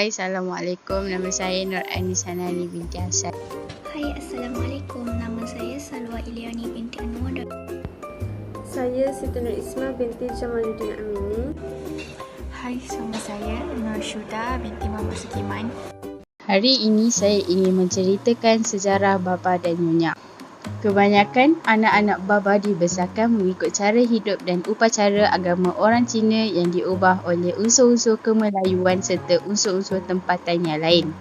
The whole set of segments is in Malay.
Hai, Assalamualaikum. Nama saya Nur Anisa Nani binti Hasan. Hai, Assalamualaikum. Nama saya Salwa Iliani binti Anwar. Saya Siti Nur Isma binti Jamaluddin Amini. Hai, nama saya Nur Syuda binti Muhammad Sukiman. Hari ini saya ingin menceritakan sejarah baba dan nyonya. Kebanyakan anak-anak baba dibesarkan mengikut cara hidup dan upacara agama orang Cina yang diubah oleh unsur-unsur kemelayuan serta unsur-unsur tempatan yang lain.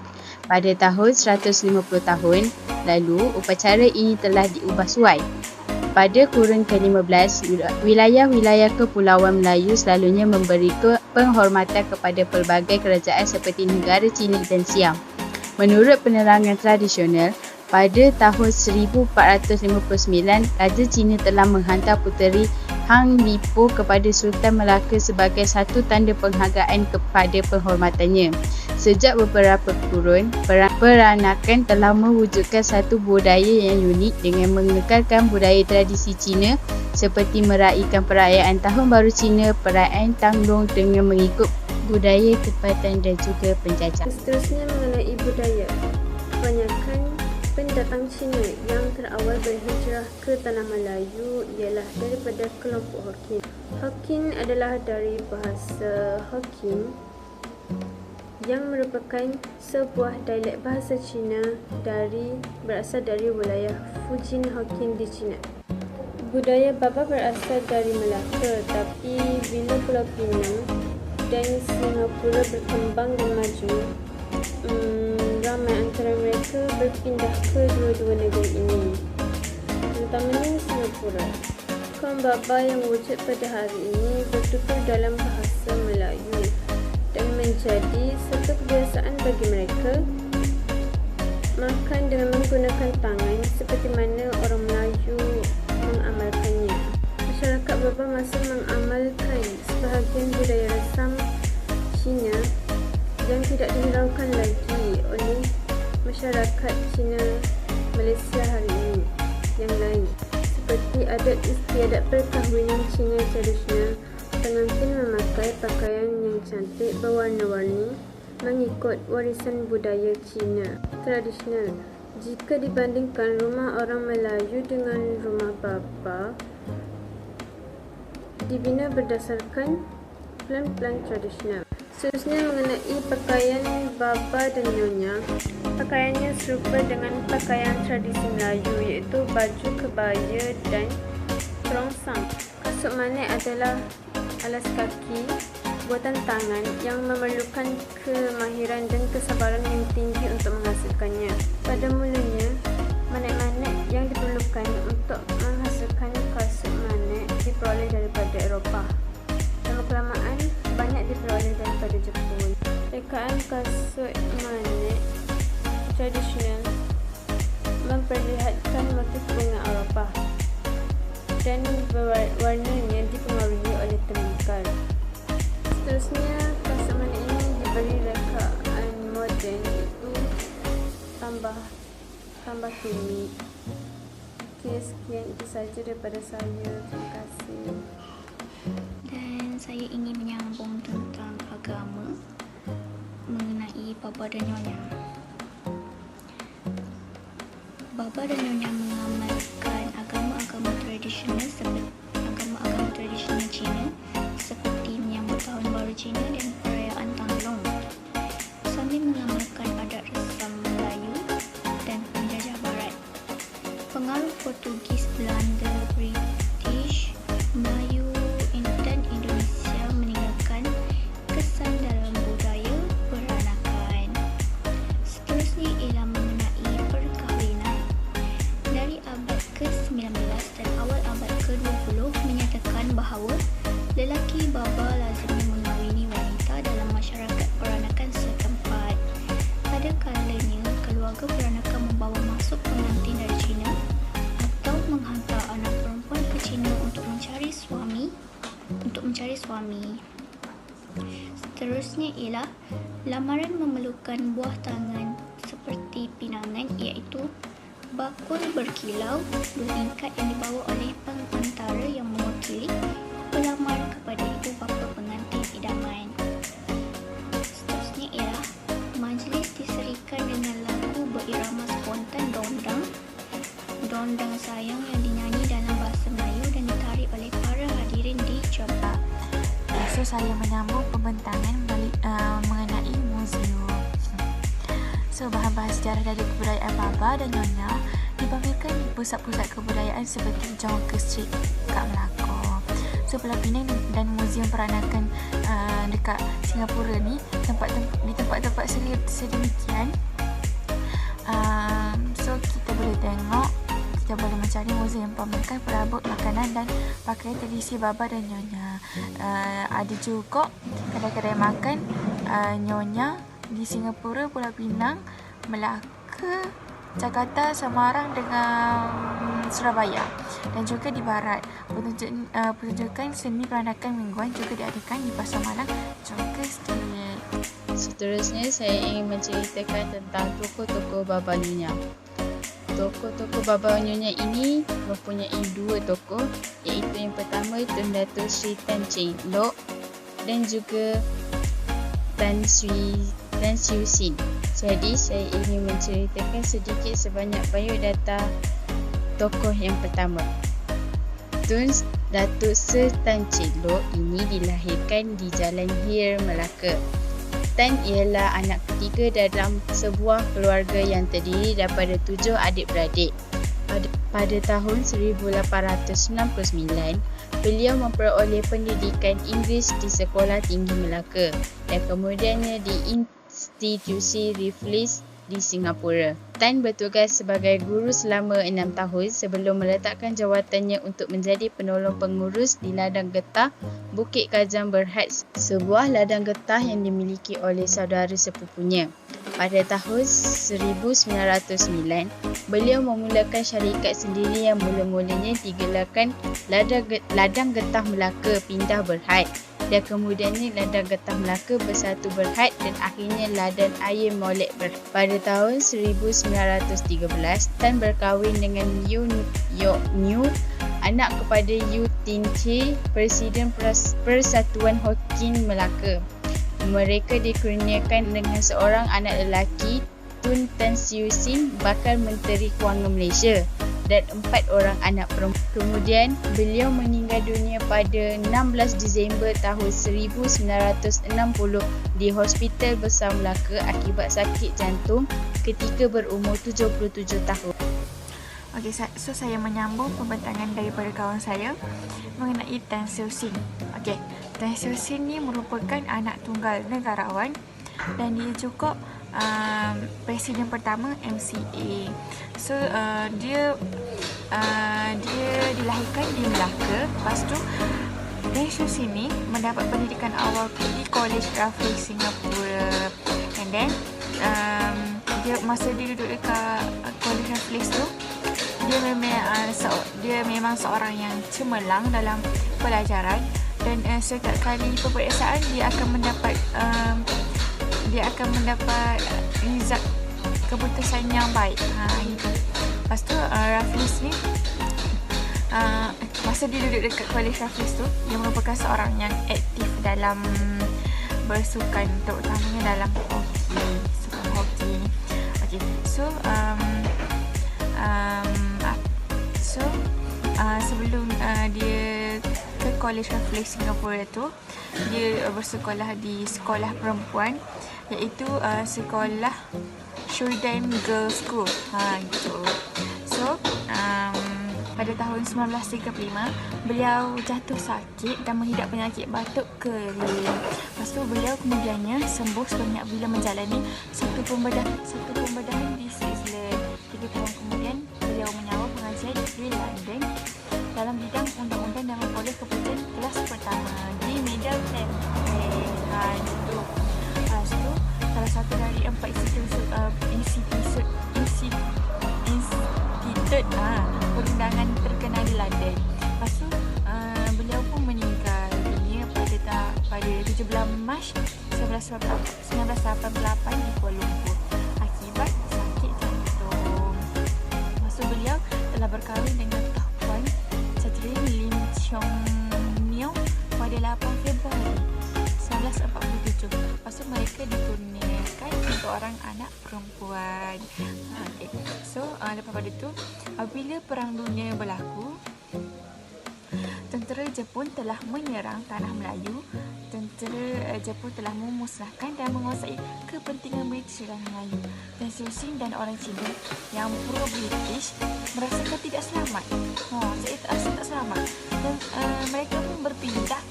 Pada tahun 150 tahun lalu, upacara ini telah diubah suai. Pada kurun ke-15, wilayah-wilayah Kepulauan Melayu selalunya memberi penghormatan kepada pelbagai kerajaan seperti negara Cina dan Siam. Menurut penerangan tradisional, pada tahun 1459, Raja Cina telah menghantar puteri Hang Lipo kepada Sultan Melaka sebagai satu tanda penghargaan kepada penghormatannya. Sejak beberapa kurun, peranakan telah mewujudkan satu budaya yang unik dengan mengekalkan budaya tradisi Cina seperti meraihkan perayaan Tahun Baru Cina, perayaan Tanglong dengan mengikut budaya tempatan dan juga penjajah. Seterusnya mengenai budaya. Kebanyakan pendatang Cina yang terawal berhijrah ke Tanah Melayu ialah daripada kelompok Hokkien. Hokkien adalah dari bahasa Hokkien yang merupakan sebuah dialek bahasa Cina berasal dari wilayah Fujian Hokkien di China. Budaya baba berasal dari Melaka, tapi bila Pulau Pinang dan Singapura berkembang dan maju, ramai antara mereka berpindah ke dua-dua negara ini, terutamanya Singapura. Kaum baba yang wujud pada hari ini bertutur dalam bahasa Melayu dan menjadi satu kebiasaan bagi mereka makan dengan menggunakan tangan seperti mana orang Melayu mengamalkannya. Masyarakat baba masih mengamalkan sebahagian budaya rasam Cina yang tidak dihiraukan lagi oleh masyarakat Cina Malaysia hari ini yang lain, seperti adat istiadat perkahwinan Cina tradisional. Pengantin memakai pakaian yang cantik berwarna-warni mengikut warisan budaya Cina tradisional. Jika dibandingkan rumah orang Melayu dengan rumah baba, dibina berdasarkan plan-plan tradisional. Seterusnya mengenai pakaian baba dan nyonya. Pakaiannya serupa dengan pakaian tradisi Melayu, iaitu baju kebaya dan terongsang. Kasut manik adalah alas kaki buatan tangan yang memerlukan kemahiran dan kesabaran yang tinggi untuk menghasilkannya. Pada mulanya, manik-manik yang diperlukan untuk menghasilkan kasut manik diperoleh daripada Eropah. Lama kelamaan banyak diperoleh daripada Jepun. Rekaan kasut manik tradisional memperlihatkan motif bunga Eropah dan warnanya dipengaruhi oleh tembikar. Seterusnya, kasut manik ini diberi rekaan moden, iaitu tambah tumit. Sekian itu saja daripada saya. Terima kasih. Dan saya ingin menyambung tentang agama mengenai baba dan nyonya. Baba dan nyonya mengamalkan agama-agama tradisional Cina seperti menyambut Tahun Baru Cina dan perayaan Tanglong, sambil mengamalkan adat resam Melayu dan penjajah Barat. Pengaruh Portugis, Belanda, British, Melayu dan Indonesia meninggalkan kesan dalam budaya peranakan. Seterusnya ialah mengenai perkahwinan. Dari abad ke-19 dan awal abad ke-20 menyatakan bahawa lelaki baba lazimnya mengahwini wanita dalam masyarakat peranakan setempat. Pada kalanya, keluarga peranakan membawa masuk pengantin dari China atau menghantar anak perempuan ke China untuk mencari suami. Seterusnya ialah lamaran memerlukan buah tangan seperti pinangan, iaitu bakul berkilau bertingkat yang dibawa oleh pengantara yang mewakili pelamar kepada ibu bapa pengantin idaman. Seterusnya ialah Rondang Sayang yang dinyanyi dalam bahasa Melayu dan ditari oleh para hadirin di Johor. So, saya menyambung pembentangan mengenai muzium. So, bahan-bahan sejarah dari kebudayaan Baba dan Nyonya dipamerkan di pusat-pusat kebudayaan seperti Jonker Street kat Melaka. So, Pulau Pinang dan Muzium Peranakan dekat Singapura ni di tempat-tempat sedemikian. So, kita boleh tengok, kita boleh mencari muzium pamerkan perabot makanan dan pakaian tradisi Baba dan Nyonya. Ada juga kedai-kedai makan Nyonya di Singapura, Pulau Pinang, Melaka, Jakarta, Semarang dengan Surabaya, dan juga di barat. Pertunjukan seni peranakan mingguan juga diadakan di Pasar Malang, Jonker Street. Seterusnya, saya ingin menceritakan tentang toko-toko Baba Nyonya. Toko-toko Baba Nyonya ini mempunyai dua toko, iaitu yang pertama Tun Dato' Sri Tan Cheng Lock dan juga Tan Siew Sin. Jadi, saya ingin menceritakan sedikit sebanyak biodata tokoh yang pertama. Tun Dato' Sri Tan Cheng Lock ini dilahirkan di Jalan Hir, Melaka. Tan ialah anak ketiga dalam sebuah keluarga yang terdiri daripada 7 adik-beradik. Pada tahun 1869, beliau memperoleh pendidikan Inggeris di Sekolah Tinggi Melaka dan kemudiannya di Institusi Raffles di Singapura. Tan bertugas sebagai guru selama 6 tahun sebelum meletakkan jawatannya untuk menjadi penolong pengurus di Ladang Getah, Bukit Kajang Berhad, sebuah ladang getah yang dimiliki oleh saudara sepupunya. Pada tahun 1909, beliau memulakan syarikat sendiri yang mula-mulanya digelarkan Ladang Getah Melaka Pindah Berhad, dan kemudiannya Ladang Getah Melaka Bersatu Berhad dan akhirnya Ladang Air Molek Berhad. Pada tahun 1913, Tan berkahwin dengan Yew Yok New, anak kepada Yew Tin Che, Presiden Persatuan Hokkien Melaka. Mereka dikurniakan dengan seorang anak lelaki, Tun Tan Siew Sin, bakal Menteri Kewangan Malaysia, dan 4 orang anak perempuan. Kemudian, beliau meninggal dunia pada 16 Disember tahun 1960 di Hospital Besar Melaka akibat sakit jantung ketika berumur 77 tahun. Okey, so saya menyambung pembentangan daripada kawan saya mengenai Tan Siew Sin. Okey, Tan Siew Sin ni merupakan anak tunggal negarawan dan dia juga presiden pertama MCA. So dia dilahirkan di Melaka. Lepas tu Tan Siew Sin ni mendapat pendidikan awal di College Raffles Singapura, and then dia masa dia duduk dekat College Raffles tu, dia memang seorang yang cemerlang dalam pelajaran, dan setiap kali peperiksaan dia akan mendapat result keputusan yang baik. Itu. Lepas tu Raffles ni masa dia duduk dekat College Raffles tu, dia merupakan seorang yang aktif dalam bersukan, terutamanya dalam sukan hoki. Okay, so sebelum dia ke College Raffles Singapura tu, dia bersekolah di sekolah perempuan, iaitu sekolah Sheridan Girls School. Gitu. So pada tahun 1935, beliau jatuh sakit dan menghidap penyakit batuk kering. Lepas tu beliau kemudiannya sembuh sebanyak bila menjalani satu pembedahan di Switzerland. 3 tahun kemudian, beliau menyawal pengajian di London dalam bidang undang-undang dan memperoleh keputusan kelas pertama di Middle Campaign. Lepas tu, salah satu dari 4 institut perundangan terkenal di London. Lepas tu, beliau pun meninggal dunia pada 17 Mac 1988 di Kuala Lumpur akibat sakit jantung. Lepas tu, beliau telah berkahwin dengan Puan Catherine Lim Chong Neo pada 8 Februari 1947. Lepas tu, mereka dikurniakan memusnahkan 3 orang anak perempuan. Okay. So, lepas pada tu, apabila Perang Dunia berlaku, tentera Jepun telah menyerang tanah Melayu. Tentera Jepun telah memusnahkan dan menguasai kepentingan British dan Melayu. Dan Siu Sin dan orang Cina yang pro-British merasakan tidak selamat. Saya tak selamat. Dan mereka pun berpindah